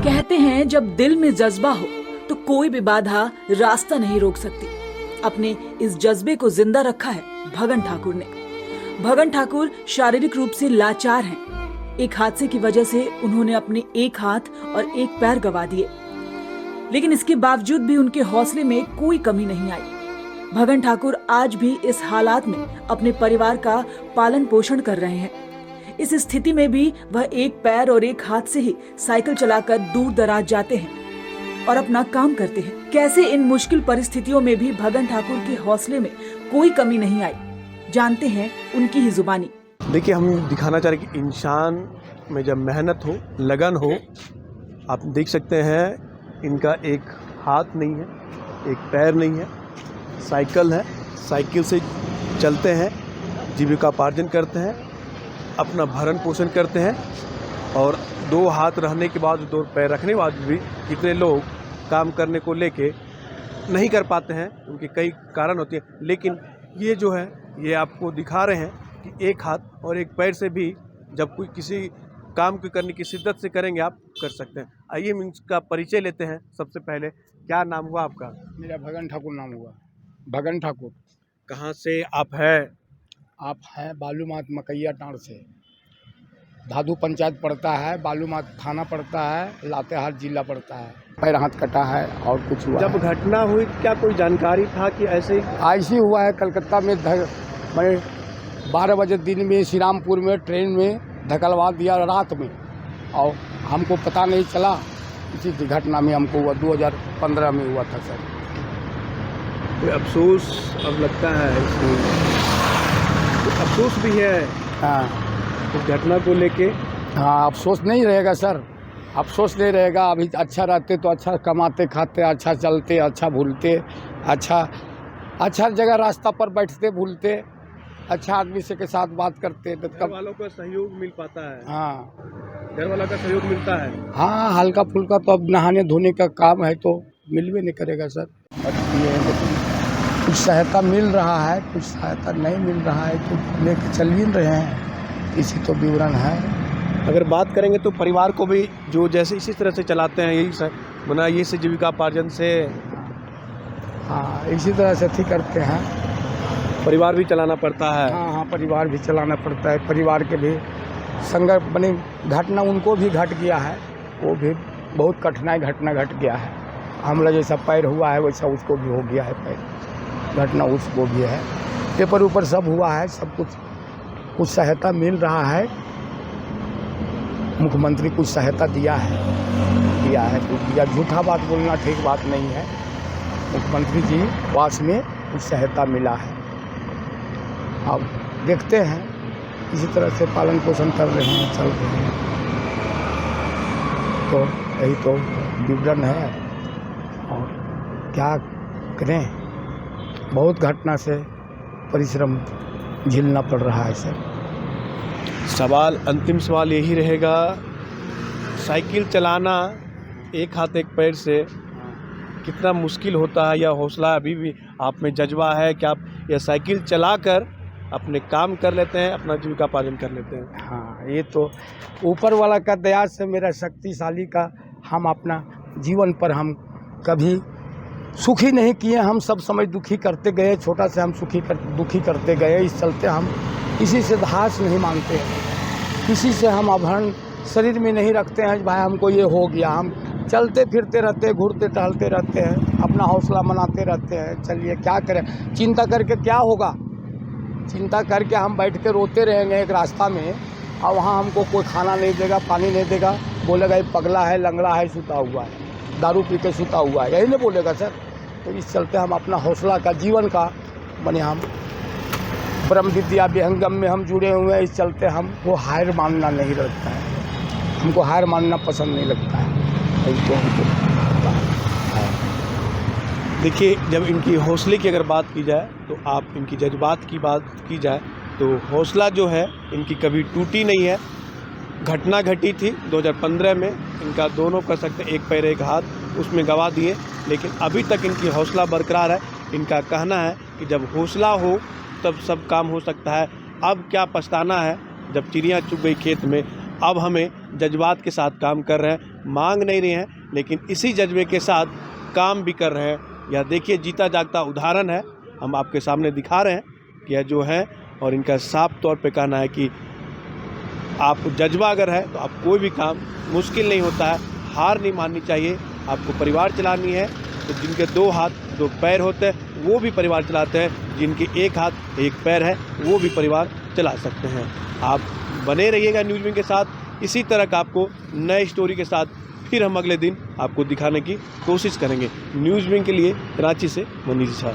कहते हैं जब दिल में जज्बा हो तो कोई भी बाधा रास्ता नहीं रोक सकती। अपने इस जज्बे को जिंदा रखा है भगन ठाकुर ने। भगन ठाकुर शारीरिक रूप से लाचार हैं। एक हादसे की वजह से उन्होंने अपने एक हाथ और एक पैर गंवा दिए, लेकिन इसके बावजूद भी उनके हौसले में कोई कमी नहीं आई। भगन ठाकुर आज भी इस हालात में अपने परिवार का पालन पोषण कर रहे हैं। इस स्थिति में भी वह एक पैर और एक हाथ से ही साइकिल चलाकर दूर दराज जाते हैं और अपना काम करते हैं। कैसे इन मुश्किल परिस्थितियों में भी भगन ठाकुर के हौसले में कोई कमी नहीं आई, जानते हैं उनकी ही जुबानी। देखिए, हम दिखाना चाह रहे कि इंसान में जब मेहनत हो, लगन हो, आप देख सकते हैं इनका एक हाथ नहीं है, एक पैर नहीं है, साइकिल है, साइकिल से चलते हैं, जीविकापार्जन करते हैं, अपना भरण पोषण करते हैं। और दो हाथ रहने के बाद, दो पैर रखने के बाद भी कितने लोग काम करने को लेके नहीं कर पाते हैं, उनके कई कारण होते हैं। लेकिन ये जो है, ये आपको दिखा रहे हैं कि एक हाथ और एक पैर से भी जब कोई किसी काम को करने की शिद्दत से करेंगे, आप कर सकते हैं। आइए हम इसका परिचय लेते हैं। सबसे पहले, क्या नाम हुआ आपका? मेरा भगन ठाकुर नाम हुआ। भगन ठाकुर। कहाँ से आप हैं? आप हैं बालूमाथ मकैया टाँड़ से। धादू पंचायत पड़ता है, बालूमाथ थाना पड़ता है, लातेहार जिला पड़ता है। पैर हाथ कटा है और कुछ हुआ जब है। घटना हुई क्या कोई जानकारी था कि ऐसे ऐसी हुआ है कलकत्ता में मैंने 12 बजे दिन में श्रीरामपुर में ट्रेन में धकलवा दिया रात में, और हमको पता नहीं चला। इसी घटना में हमको हुआ, 2015 में हुआ था सर। कोई अफसोस अब लगता है, तो अफसोस भी है हाँ उस घटना को लेके? हाँ, अफसोस नहीं रहेगा सर, अफसोस नहीं रहेगा। अभी अच्छा रहते तो अच्छा कमाते खाते, अच्छा चलते, अच्छा भूलते, अच्छा जगह रास्ता पर बैठते भूलते, अच्छा आदमी से के साथ बात करते तो घर वालों का सहयोग मिल पाता है। हाँ, घर वालों का सहयोग मिलता है। हाँ, हल्का फुल्का तो अब नहाने धोने का काम है तो मिलवे नहीं करेगा सर। कुछ सहायता मिल रहा है, कुछ सहायता नहीं मिल रहा है, तो लेके चल भी रहे हैं। इसी तो विवरण है। अगर बात करेंगे तो परिवार को भी जो जैसे इसी तरह से चलाते हैं, यही सर बना, ये से जीविकापार्जन से। हाँ, इसी तरह से ठीक करते हैं। परिवार भी चलाना पड़ता है। हाँ, परिवार भी चलाना पड़ता है। परिवार के भी संघर्ष बनी, घटना उनको भी घट गया है, वो भी बहुत कठिनाई घटना घट गया है। हमला जैसा पैर हुआ है वैसा उसको भी हो गया है पैर, घटना उसको भी है। पेपर ऊपर सब हुआ है, सब कुछ सहायता मिल रहा है। मुख्यमंत्री कुछ सहायता दिया है कुछ दिया। झूठा बात बोलना ठीक बात नहीं है। मुख्यमंत्री जी पास में कुछ सहायता मिला है। अब देखते हैं, इसी तरह से पालन पोषण कर रहे हैं, चल रहे हैं। तो यही तो विवरण है, और क्या करें, बहुत घटना से परिश्रम झेलना पड़ रहा है सर। अंतिम सवाल यही रहेगा, साइकिल चलाना एक हाथ एक पैर से कितना मुश्किल होता है, या हौसला अभी भी आप में जज्बा है कि आप यह साइकिल चलाकर अपने काम कर लेते हैं, अपना जीविकापार्जन कर लेते हैं? हाँ, ये तो ऊपर वाला का दया से, मेरा शक्तिशाली का, हम अपना जीवन पर हम कभी सुखी नहीं किए। हम सब समय दुखी करते गए, छोटा से हम दुखी करते गए। इस चलते हम किसी से हास नहीं मानते हैं, किसी से हम आभरण शरीर में नहीं रखते हैं। भाई हमको ये हो गया, हम चलते फिरते रहते, घूरते टहलते रहते हैं, अपना हौसला मनाते रहते हैं। चलिए क्या करें, चिंता करके क्या होगा, चिंता करके हम बैठ के रोते रहेंगे एक रास्ता में, और वहाँ हमको कोई खाना नहीं देगा, पानी नहीं देगा, बोलेगा ये पगला है, लंगड़ा है, सुता हुआ है, दारू पी के सुता हुआ है, यही नहीं बोलेगा सर। तो इस चलते हम अपना हौसला का, जीवन का बने, हम ब्रह्म विद्या विहंगम में हम जुड़े हुए हैं। इस चलते हमको हार मानना नहीं लगता है, हमको हार मानना पसंद नहीं लगता है। देखिए, जब इनकी हौसले की अगर बात की जाए, तो आप इनकी जज्बात की बात की जाए तो हौसला जो है इनकी कभी टूटी नहीं है। घटना घटी थी 2015 में, इनका दोनों कर सकते, एक पैर एक हाथ, उसमें गंवा दिए, लेकिन अभी तक इनकी हौसला बरकरार है। इनका कहना है कि जब हौसला हो तब सब काम हो सकता है। अब क्या पछताना है, जब चिड़िया चुग गई खेत में, अब हमें जज्बात के साथ काम कर रहे हैं, मांग नहीं रहे हैं, लेकिन इसी जज्बे के साथ काम भी कर रहे हैं। यह देखिए जीता जागता उदाहरण है, हम आपके सामने दिखा रहे हैं कि यह जो है, और इनका साफ तौर पे कहना है कि आप जज्बा अगर है तो आप कोई भी काम मुश्किल नहीं होता है, हार नहीं माननी चाहिए। आपको परिवार चलानी है तो जिनके 2 हाथ 2 पैर होते हैं वो भी परिवार चलाते हैं, जिनके 1 हाथ 1 पैर है वो भी परिवार चला सकते हैं। आप बने रहिएगा न्यूज़ विंग के साथ। इसी तरह का आपको नए स्टोरी के साथ फिर हम अगले दिन आपको दिखाने की कोशिश करेंगे। न्यूज़ विंग के लिए कराची से मनीष झा।